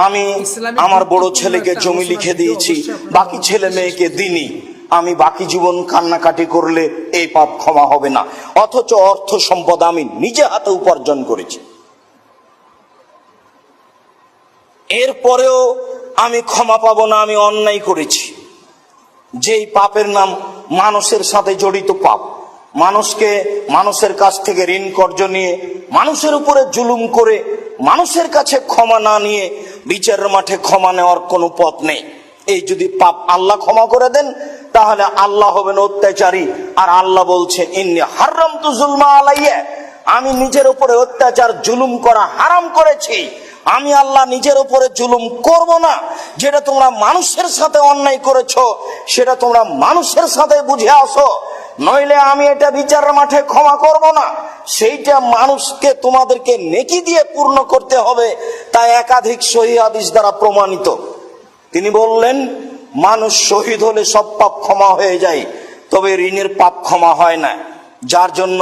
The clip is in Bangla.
আমি আমার বড় ছেলেকে জমি লিখে দিয়েছি, বাকি ছেলে মেয়েকে দিইনি, আমি বাকি জীবন কান্নাকাটি করলে এই পাপ ক্ষমা হবে না। অথচ অর্থ সম্পদ আমি নিজে হাতে উপার্জন করেছি, এরপরেও আমি ক্ষমা পাবো না, আমি অন্যায় করেছি। যেই পাপের নাম মানুষের সাথে জড়িত পাপ, মানুষের কাছ থেকে ঋণ কর্জ নিয়ে, মানুষের উপরে জুলুম করে, মানুষের কাছে ক্ষমা না নিয়ে বিচারের মাঠে ক্ষমা নেওয়ার কোনো পথ নেই। এই যদি পাপ আল্লাহ ক্ষমা করে দেন, তাহলে আল্লাহ হবেন অত্যাচারী। আর আল্লাহ বলছেন, ইন্নী হারামতু যুলমা আলাইয়া, আমি নিজের উপরে অত্যাচার জুলুম করা হারাম করেছি। আমি আল্লাহ নিজের উপরে জুলুম করব না। যেটা তোমরা মানুষের সাথে অন্যায় করেছো, সেটা তোমরা মানুষের সাথে বুঝে আসো, নইলে আমি এটা বিচারের মাঠে ক্ষমা করব না। সেইটা মানুষকে তোমাদেরকে নেকি দিয়ে পূর্ণ করতে হবে। তাই একাধিক সহিহ হাদিস দ্বারা প্রমাণিত। তিনি বললেন, মানুষ শহীদ হলে সব পাপ ক্ষমা হয়ে যায়, তবে ঋণের পাপ ক্ষমা হয় না। যার জন্য